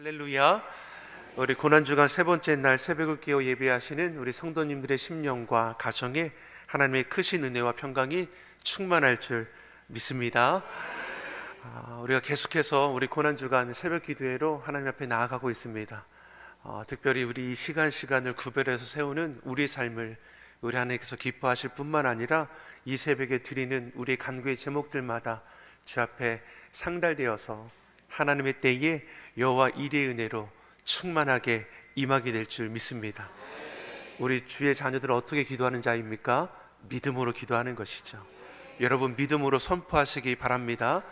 할렐루야. 우리 고난주간 세 번째 날 새벽을 깨어 예배하시는 우리 성도님들의 심령과 가정에 하나님의 크신 은혜와 평강이 충만할 줄 믿습니다. 우리가 계속해서 우리 고난주간 새벽 기도회로 하나님 앞에 나아가고 있습니다. 특별히 우리 이 시간을 구별해서 세우는 우리의 삶을 우리 하나님께서 기뻐하실 뿐만 아니라 이 새벽에 드리는 우리의 간구의 제목들마다 주 앞에 상달되어서 하나님의 때에 여호와 일의 은혜로 충만하게 임하게 될 줄 믿습니다. 우리 주의 자녀들은 어떻게 기도하는 자입니까? 믿음으로 기도하는 것이죠. 여러분, 믿음으로 선포하시기 바랍니다.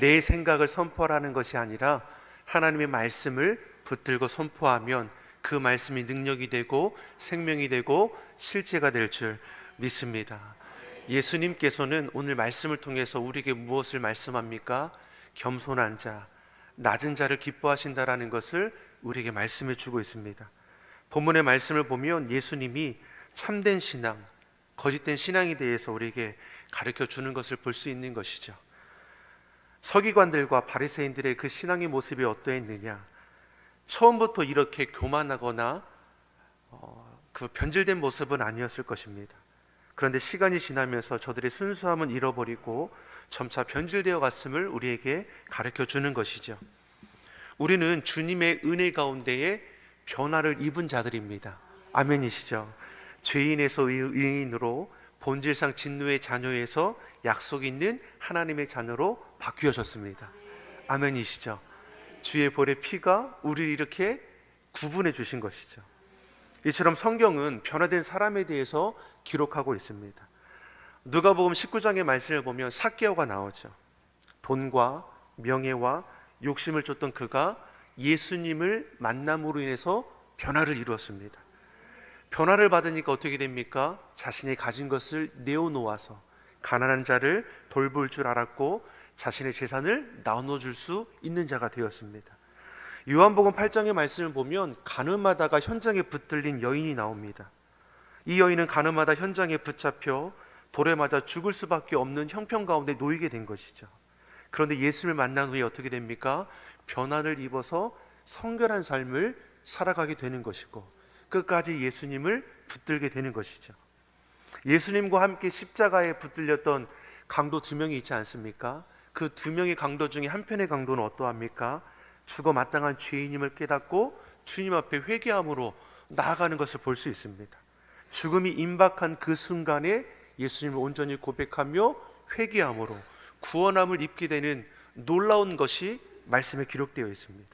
내 생각을 선포하라는 것이 아니라 하나님의 말씀을 붙들고 선포하면 그 말씀이 능력이 되고 생명이 되고 실제가 될 줄 믿습니다. 예수님께서는 오늘 말씀을 통해서 우리에게 무엇을 말씀합니까? 겸손한 자, 낮은 자를 기뻐하신다라는 것을 우리에게 말씀해 주고 있습니다. 본문의 말씀을 보면 예수님이 참된 신앙, 거짓된 신앙에 대해서 우리에게 가르쳐 주는 것을 볼 수 있는 것이죠. 서기관들과 바리새인들의 그 신앙의 모습이 어떠했느냐? 처음부터 이렇게 교만하거나 그 변질된 모습은 아니었을 것입니다. 그런데 시간이 지나면서 저들의 순수함은 잃어버리고 점차 변질되어 갔음을 우리에게 가르쳐 주는 것이죠. 우리는 주님의 은혜 가운데에 변화를 입은 자들입니다. 아멘이시죠? 죄인에서 의인으로 본질상 진노의 자녀에서 약속 있는 하나님의 자녀로 바뀌어졌습니다. 아멘이시죠? 주의 볼의 피가 우리를 이렇게 구분해 주신 것이죠. 이처럼 성경은 변화된 사람에 대해서 기록하고 있습니다. 누가복음 19장의 말씀을 보면 삭개오가 나오죠. 돈과 명예와 욕심을 쫓던 그가 예수님을 만남으로 인해서 변화를 이루었습니다. 변화를 받으니까 어떻게 됩니까? 자신이 가진 것을 내어놓아서 가난한 자를 돌볼 줄 알았고 자신의 재산을 나눠줄 수 있는 자가 되었습니다. 요한복음 8장의 말씀을 보면 가늠하다가 현장에 붙들린 여인이 나옵니다. 이 여인은 가늠하다 현장에 붙잡혀 돌에 맞아 죽을 수밖에 없는 형편 가운데 놓이게 된 것이죠. 그런데 예수를 만난 후에 어떻게 됩니까? 변화를 입어서 성결한 삶을 살아가게 되는 것이고 끝까지 예수님을 붙들게 되는 것이죠. 예수님과 함께 십자가에 붙들렸던 강도 두 명이 있지 않습니까? 그 두 명의 강도 중에 한 편의 강도는 어떠합니까? 죽어 마땅한 죄인임을 깨닫고 주님 앞에 회개함으로 나아가는 것을 볼 수 있습니다. 죽음이 임박한 그 순간에 예수님을 온전히 고백하며 회개함으로 구원함을 입게 되는 놀라운 것이 말씀에 기록되어 있습니다.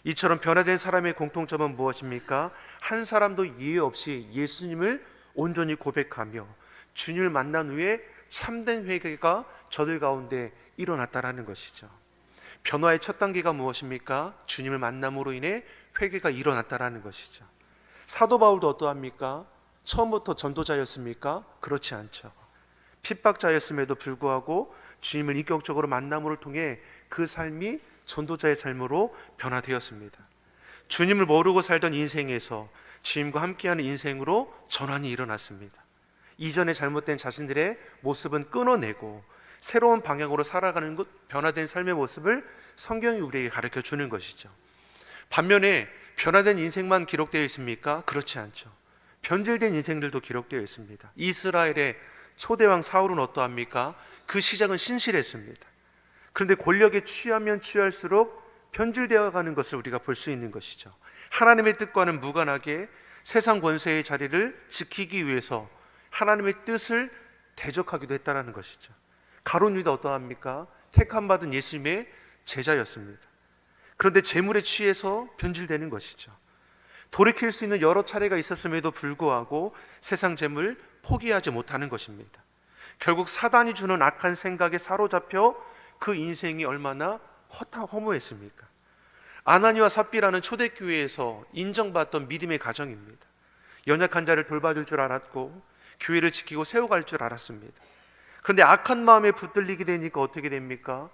이처럼 변화된 사람의 공통점은 무엇입니까? 한 사람도 예외 없이 예수님을 온전히 고백하며 주님을 만난 후에 참된 회개가 저들 가운데 일어났다라는 것이죠. 변화의 첫 단계가 무엇입니까? 주님을 만남으로 인해 회개가 일어났다라는 것이죠. 사도 바울도 어떠합니까? 처음부터 전도자였습니까? 그렇지 않죠. 핍박자였음에도 불구하고 주님을 인격적으로 만남을 통해 그 삶이 전도자의 삶으로 변화되었습니다. 주님을 모르고 살던 인생에서 주님과 함께하는 인생으로 전환이 일어났습니다. 이전에 잘못된 자신들의 모습은 끊어내고 새로운 방향으로 살아가는 것, 변화된 삶의 모습을 성경이 우리에게 가르쳐 주는 것이죠. 반면에 변화된 인생만 기록되어 있습니까? 그렇지 않죠. 변질된 인생들도 기록되어 있습니다. 이스라엘의 초대왕 사울은 어떠합니까? 그 시작은 신실했습니다. 그런데 권력에 취하면 취할수록 변질되어 가는 것을 우리가 볼 수 있는 것이죠. 하나님의 뜻과는 무관하게 세상 권세의 자리를 지키기 위해서 하나님의 뜻을 대적하기도 했다는 것이죠. 가룟 유다 어떠합니까? 택함받은 예수님의 제자였습니다. 그런데 재물에 취해서 변질되는 것이죠. 돌이킬 수 있는 여러 차례가 있었음에도 불구하고 세상 재물 포기하지 못하는 것입니다. 결국 사단이 주는 악한 생각에 사로잡혀 그 인생이 얼마나 허무했습니까? 아나니와 삽비라는 초대교회에서 인정받던 믿음의 가정입니다. 연약한 자를 돌봐줄 줄 알았고 교회를 지키고 세워갈 줄 알았습니다. 그런데 악한 마음에 붙들리게 되니까 어떻게 됩니까?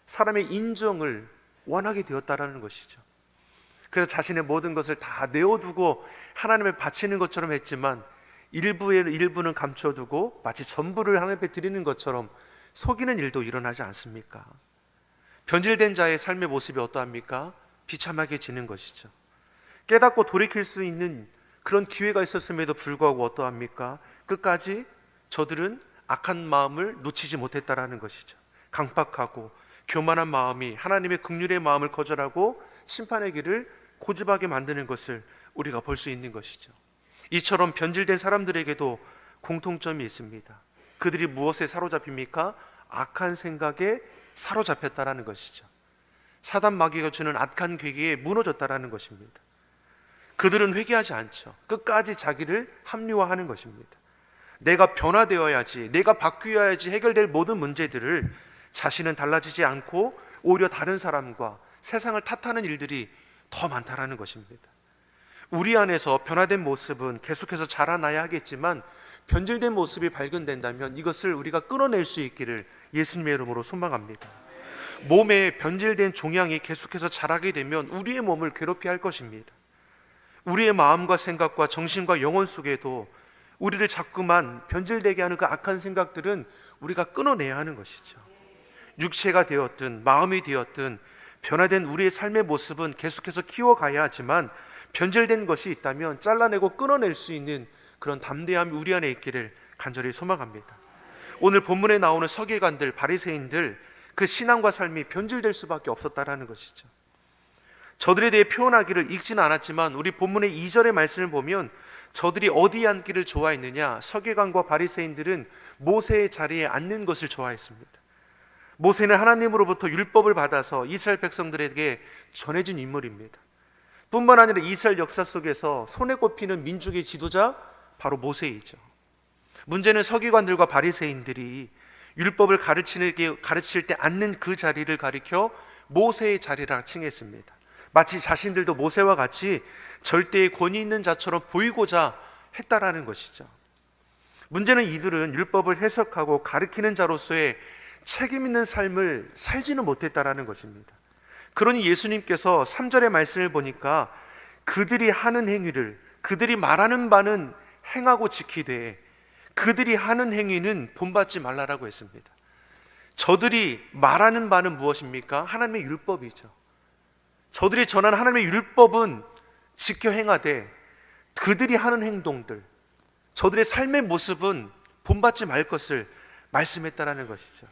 사람의 인정을 원하게 되었다라는 것이죠. 그래서 자신의 모든 것을 다 내어두고 하나님에 바치는 것처럼 했지만 일부는 감춰두고 마치 전부를 하나님께 드리는 것처럼 속이는 일도 일어나지 않습니까? 변질된 자의 삶의 모습이 어떠합니까? 비참하게 지는 것이죠. 깨닫고 돌이킬 수 있는 그런 기회가 있었음에도 불구하고 어떠합니까? 끝까지 저들은 악한 마음을 놓치지 못했다라는 것이죠. 강팍하고 교만한 마음이 하나님의 긍휼의 마음을 거절하고 심판의 길을 고집하게 만드는 것을 우리가 볼 수 있는 것이죠. 이처럼 변질된 사람들에게도 공통점이 있습니다. 그들이 무엇에 사로잡힙니까? 악한 생각에 사로잡혔다라는 것이죠. 사단 마귀가 주는 악한 괴계에 무너졌다라는 것입니다. 그들은 회개하지 않죠. 끝까지 자기를 합리화하는 것입니다. 내가 변화되어야지, 내가 바뀌어야지 해결될 모든 문제들을 자신은 달라지지 않고 오히려 다른 사람과 세상을 탓하는 일들이 더 많다라는 것입니다. 우리 안에서 변화된 모습은 계속해서 자라나야 하겠지만 변질된 모습이 발견된다면 이것을 우리가 끊어낼 수 있기를 예수님의 이름으로 소망합니다. 몸에 변질된 종양이 계속해서 자라게 되면 우리의 몸을 괴롭게 할 것입니다. 우리의 마음과 생각과 정신과 영혼 속에도 우리를 자꾸만 변질되게 하는 그 악한 생각들은 우리가 끊어내야 하는 것이죠. 육체가 되었든 마음이 되었든 변화된 우리의 삶의 모습은 계속해서 키워가야 하지만 변질된 것이 있다면 잘라내고 끊어낼 수 있는 그런 담대함이 우리 안에 있기를 간절히 소망합니다. 오늘 본문에 나오는 서기관들, 바리새인들, 그 신앙과 삶이 변질될 수밖에 없었다라는 것이죠. 저들에 대해 표현하기를 읽지는 않았지만 우리 본문의 2절의 말씀을 보면 저들이 어디에 앉기를 좋아했느냐? 서기관과 바리새인들은 모세의 자리에 앉는 것을 좋아했습니다. 모세는 하나님으로부터 율법을 받아서 이스라엘 백성들에게 전해진 인물입니다. 뿐만 아니라 이스라엘 역사 속에서 손에 꼽히는 민족의 지도자 바로 모세이죠. 문제는 서기관들과 바리새인들이 율법을 가르칠 때 앉는 그 자리를 가리켜 모세의 자리라 칭했습니다. 마치 자신들도 모세와 같이 절대의 권위 있는 자처럼 보이고자 했다라는 것이죠. 문제는 이들은 율법을 해석하고 가르치는 자로서의 책임 있는 삶을 살지는 못했다라는 것입니다. 그러니 예수님께서 3절의 말씀을 보니까 그들이 하는 행위를, 그들이 말하는 바는 행하고 지키되 그들이 하는 행위는 본받지 말라라고 했습니다. 저들이 말하는 바는 무엇입니까? 하나님의 율법이죠. 저들이 전한 하나님의 율법은 지켜 행하되 그들이 하는 행동들, 저들의 삶의 모습은 본받지 말 것을 말씀했다라는 것이죠.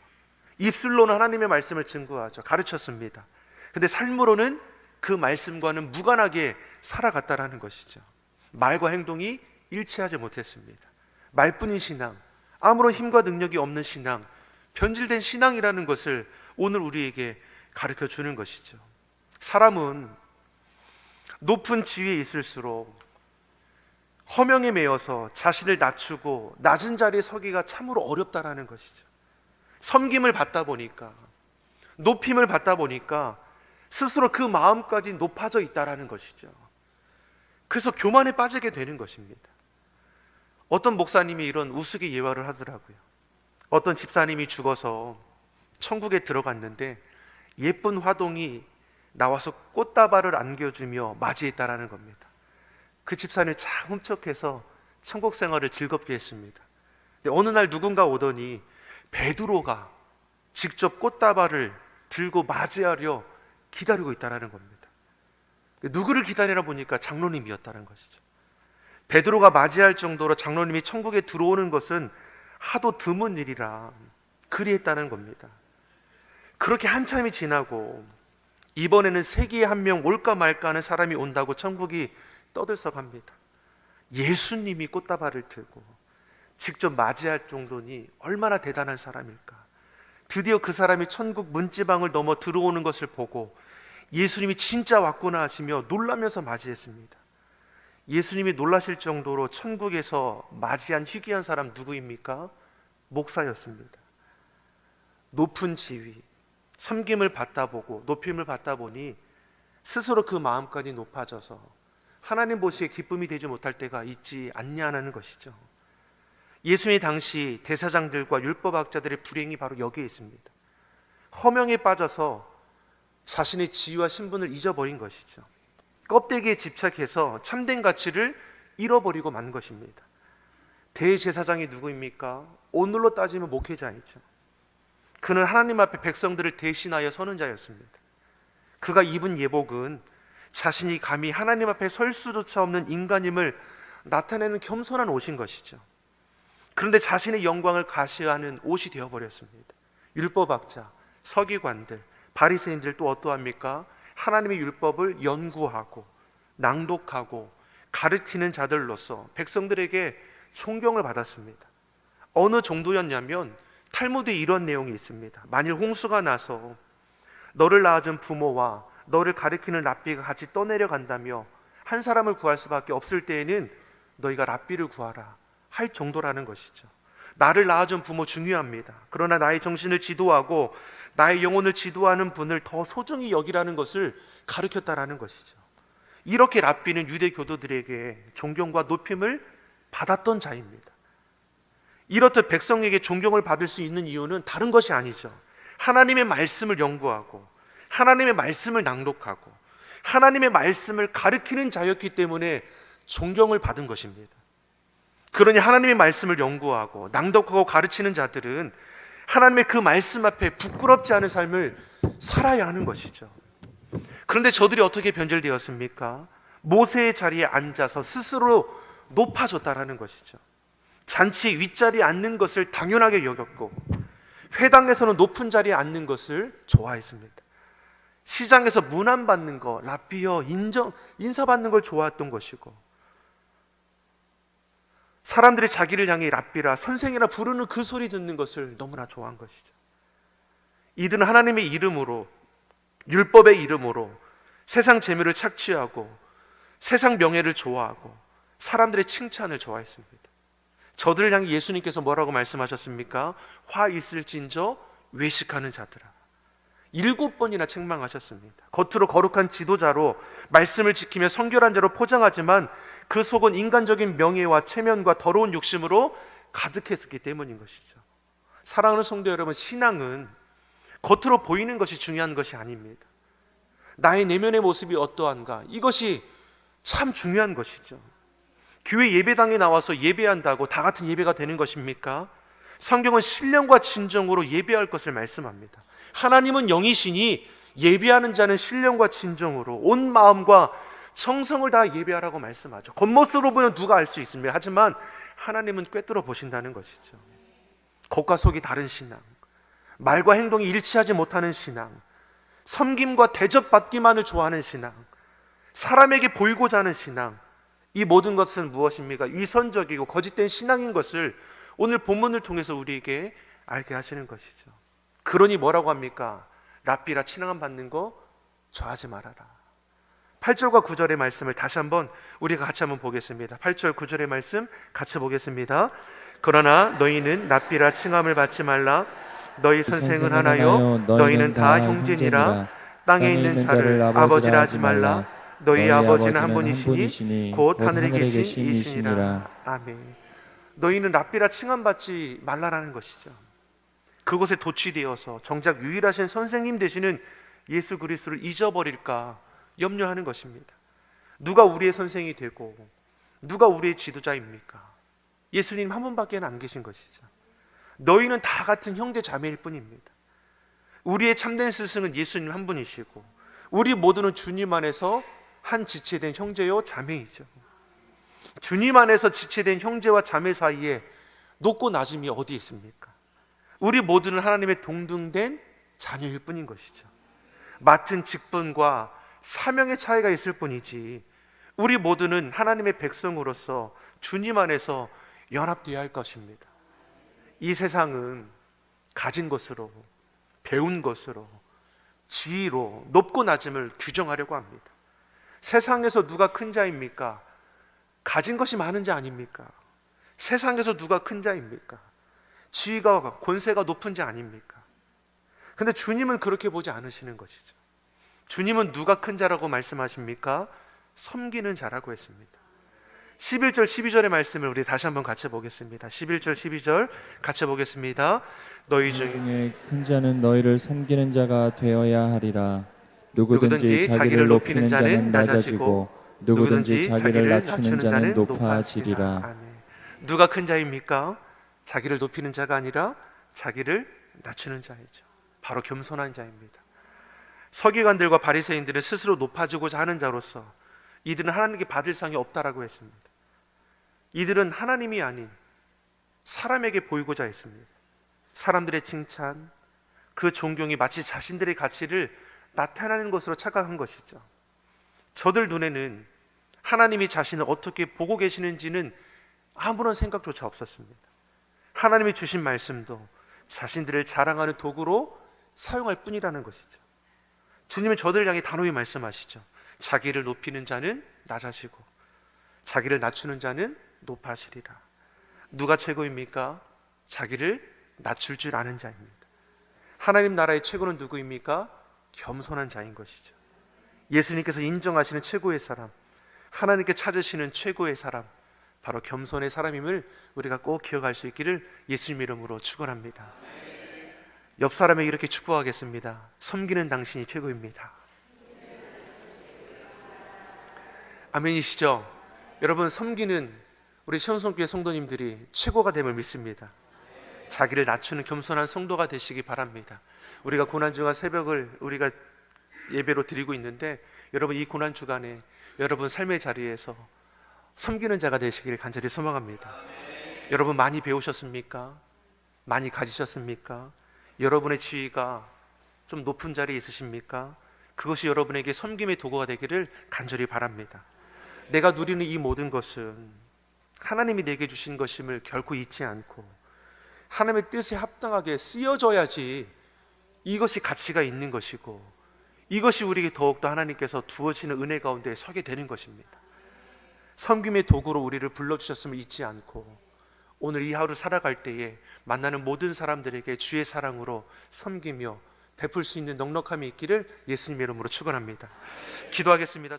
입술로는 하나님의 말씀을 증거하죠. 가르쳤습니다. 근데 삶으로는 그 말씀과는 무관하게 살아갔다라는 것이죠. 말과 행동이 일치하지 못했습니다. 말뿐인 신앙, 아무런 힘과 능력이 없는 신앙, 변질된 신앙이라는 것을 오늘 우리에게 가르쳐 주는 것이죠. 사람은 높은 지위에 있을수록 허명에 매여서 자신을 낮추고 낮은 자리에 서기가 참으로 어렵다라는 것이죠. 섬김을 받다 보니까, 높임을 받다 보니까 스스로 그 마음까지 높아져 있다라는 것이죠. 그래서 교만에 빠지게 되는 것입니다. 어떤 목사님이 이런 우스개 예화를 하더라고요. 어떤 집사님이 죽어서 천국에 들어갔는데 예쁜 화동이 나와서 꽃다발을 안겨주며 맞이했다라는 겁니다. 그 집사님이 참 훔척해서 천국 생활을 즐겁게 했습니다. 근데 어느 날 누군가 오더니 베드로가 직접 꽃다발을 들고 맞이하려 기다리고 있다는 겁니다. 누구를 기다리나 보니까 장로님이었다는 것이죠. 베드로가 맞이할 정도로 장로님이 천국에 들어오는 것은 하도 드문 일이라 그리했다는 겁니다. 그렇게 한참이 지나고 이번에는 세기에 한 명 올까 말까 하는 사람이 온다고 천국이 떠들썩합니다. 예수님이 꽃다발을 들고 직접 맞이할 정도니 얼마나 대단한 사람일까. 드디어 그 사람이 천국 문지방을 넘어 들어오는 것을 보고 예수님이 진짜 왔구나 하시며 놀라면서 맞이했습니다. 예수님이 놀라실 정도로 천국에서 맞이한 희귀한 사람 누구입니까? 목사였습니다. 높은 지위, 섬김을 받다 보고 높임을 받다 보니 스스로 그 마음까지 높아져서 하나님 보시기에 기쁨이 되지 못할 때가 있지 않냐는 것이죠. 예수님 당시 대사장들과 율법학자들의 불행이 바로 여기에 있습니다. 허명에 빠져서 자신의 지위와 신분을 잊어버린 것이죠. 껍데기에 집착해서 참된 가치를 잃어버리고 만 것입니다. 대제사장이 누구입니까? 오늘로 따지면 목회자이죠. 그는 하나님 앞에 백성들을 대신하여 서는 자였습니다. 그가 입은 예복은 자신이 감히 하나님 앞에 설 수조차 없는 인간임을 나타내는 겸손한 옷인 것이죠. 그런데 자신의 영광을 가시하는 옷이 되어버렸습니다. 율법학자, 서기관들, 바리새인들 또 어떠합니까? 하나님의 율법을 연구하고 낭독하고 가르치는 자들로서 백성들에게 존경을 받았습니다. 어느 정도였냐면 탈무드에 이런 내용이 있습니다. 만일 홍수가 나서 너를 낳아준 부모와 너를 가르치는 랍비가 같이 떠내려 간다며 한 사람을 구할 수밖에 없을 때에는 너희가 랍비를 구하라 할 정도라는 것이죠. 나를 낳아준 부모 중요합니다. 그러나 나의 정신을 지도하고 나의 영혼을 지도하는 분을 더 소중히 여기라는 것을 가르쳤다라는 것이죠. 이렇게 랍비는 유대 교도들에게 존경과 높임을 받았던 자입니다. 이렇듯 백성에게 존경을 받을 수 있는 이유는 다른 것이 아니죠. 하나님의 말씀을 연구하고 하나님의 말씀을 낭독하고 하나님의 말씀을 가르치는 자였기 때문에 존경을 받은 것입니다. 그러니 하나님의 말씀을 연구하고 낭독하고 가르치는 자들은 하나님의 그 말씀 앞에 부끄럽지 않은 삶을 살아야 하는 것이죠. 그런데 저들이 어떻게 변절되었습니까? 모세의 자리에 앉아서 스스로 높아졌다라는 것이죠. 잔치 윗자리에 앉는 것을 당연하게 여겼고 회당에서는 높은 자리에 앉는 것을 좋아했습니다. 시장에서 문안받는 거, 랍비여 인사받는 걸 좋아했던 것이고 사람들이 자기를 향해 랍비라 선생이라 부르는 그 소리 듣는 것을 너무나 좋아한 것이죠. 이들은 하나님의 이름으로 율법의 이름으로 세상 재미를 착취하고 세상 명예를 좋아하고 사람들의 칭찬을 좋아했습니다. 저들을 향해 예수님께서 뭐라고 말씀하셨습니까? 화 있을진저 외식하는 자들아. 7번이나 책망하셨습니다. 겉으로 거룩한 지도자로 말씀을 지키며 성결한 자로 포장하지만 그 속은 인간적인 명예와 체면과 더러운 욕심으로 가득했기 때문인 것이죠. 사랑하는 성도 여러분, 신앙은 겉으로 보이는 것이 중요한 것이 아닙니다. 나의 내면의 모습이 어떠한가, 이것이 참 중요한 것이죠. 교회 예배당에 나와서 예배한다고 다 같은 예배가 되는 것입니까? 성경은 신령과 진정으로 예배할 것을 말씀합니다. 하나님은 영이시니 예배하는 자는 신령과 진정으로 온 마음과 정성을 다 예배하라고 말씀하죠. 겉모습으로 보면 누가 알 수 있습니다. 하지만 하나님은 꿰뚫어 보신다는 것이죠. 겉과 속이 다른 신앙, 말과 행동이 일치하지 못하는 신앙, 섬김과 대접받기만을 좋아하는 신앙, 사람에게 보이고자 하는 신앙, 이 모든 것은 무엇입니까? 위선적이고 거짓된 신앙인 것을 오늘 본문을 통해서 우리에게 알게 하시는 것이죠. 그러니 뭐라고 합니까? 랍비라 칭함 받는 거 좋아하지 말아라. 8절과 9절의 말씀을 다시 한번 우리가 같이 한번 보겠습니다. 8절 9절의 말씀 같이 보겠습니다. 그러나 너희는 랍비라 칭함을 받지 말라. 너희 선생은 하나요 너희는 다 형제니라. 땅에 있는 자를 아버지라 하지 말라. 너희 아버지는 한 분이시니 곧 하늘에 계신 이시니라. 아멘. 너희는 랍비라 칭함 받지 말라라는 것이죠. 그곳에 도취되어서 정작 유일하신 선생님 되시는 예수 그리스도를 잊어버릴까 염려하는 것입니다. 누가 우리의 선생이 되고 누가 우리의 지도자입니까? 예수님 한 분밖에 안 계신 것이죠. 너희는 다 같은 형제 자매일 뿐입니다. 우리의 참된 스승은 예수님 한 분이시고 우리 모두는 주님 안에서 한 지체된 형제요 자매이죠. 주님 안에서 지체된 형제와 자매 사이에 높고 낮음이 어디 있습니까? 우리 모두는 하나님의 동등된 자녀일 뿐인 것이죠. 맡은 직분과 사명의 차이가 있을 뿐이지 우리 모두는 하나님의 백성으로서 주님 안에서 연합되어야 할 것입니다. 이 세상은 가진 것으로, 배운 것으로, 지위로 높고 낮음을 규정하려고 합니다. 세상에서 누가 큰 자입니까? 가진 것이 많은 자 아닙니까? 세상에서 누가 큰 자입니까? 지위가 권세가 높은 자 아닙니까? 근데 주님은 그렇게 보지 않으시는 것이죠. 주님은 누가 큰 자라고 말씀하십니까? 섬기는 자라고 했습니다. 11절 12절의 말씀을 우리 다시 한번 같이 보겠습니다. 11절 12절 같이 보겠습니다. 너희 중에 큰 자는 너희를 섬기는 자가 되어야 하리라. 누구든지 자기를 높이는 자는 낮아지고 누구든지 자기를 낮추는 자는 높아지리라. 아멘. 누가 큰 자입니까? 자기를 높이는 자가 아니라 자기를 낮추는 자이죠. 바로 겸손한 자입니다. 서기관들과 바리새인들은 스스로 높아지고자 하는 자로서 이들은 하나님께 받을 상이 없다라고 했습니다. 이들은 하나님이 아닌 사람에게 보이고자 했습니다. 사람들의 칭찬, 그 존경이 마치 자신들의 가치를 나타내는 것으로 착각한 것이죠. 저들 눈에는 하나님이 자신을 어떻게 보고 계시는지는 아무런 생각조차 없었습니다. 하나님이 주신 말씀도 자신들을 자랑하는 도구로 사용할 뿐이라는 것이죠. 주님은 저들을 향해 단호히 말씀하시죠. 자기를 높이는 자는 낮아지고 자기를 낮추는 자는 높아지리라. 누가 최고입니까? 자기를 낮출 줄 아는 자입니다. 하나님 나라의 최고는 누구입니까? 겸손한 자인 것이죠. 예수님께서 인정하시는 최고의 사람, 하나님께 찾으시는 최고의 사람, 바로 겸손의 사람임을 우리가 꼭 기억할 수 있기를 예수님 이름으로 축원합니다. 옆 사람에게 이렇게 축복하겠습니다. 섬기는 당신이 최고입니다. 아멘이시죠? 여러분, 섬기는 우리 시온성교회 성도님들이 최고가 됨을 믿습니다. 자기를 낮추는 겸손한 성도가 되시기 바랍니다. 우리가 고난주간 새벽을 우리가 예배로 드리고 있는데, 여러분 이 고난주간에 여러분 삶의 자리에서 섬기는 자가 되시기를 간절히 소망합니다. 여러분 많이 배우셨습니까? 많이 가지셨습니까? 여러분의 지위가 좀 높은 자리에 있으십니까? 그것이 여러분에게 섬김의 도구가 되기를 간절히 바랍니다. 내가 누리는 이 모든 것은 하나님이 내게 주신 것임을 결코 잊지 않고 하나님의 뜻에 합당하게 쓰여져야지 이것이 가치가 있는 것이고, 이것이 우리에게 더욱더 하나님께서 두어지는 은혜 가운데 서게 되는 것입니다. 섬김의 도구로 우리를 불러주셨음을 잊지 않고 오늘 이 하루 살아갈 때에 만나는 모든 사람들에게 주의 사랑으로 섬기며 베풀 수 있는 넉넉함이 있기를 예수님의 이름으로 축원합니다. 기도하겠습니다.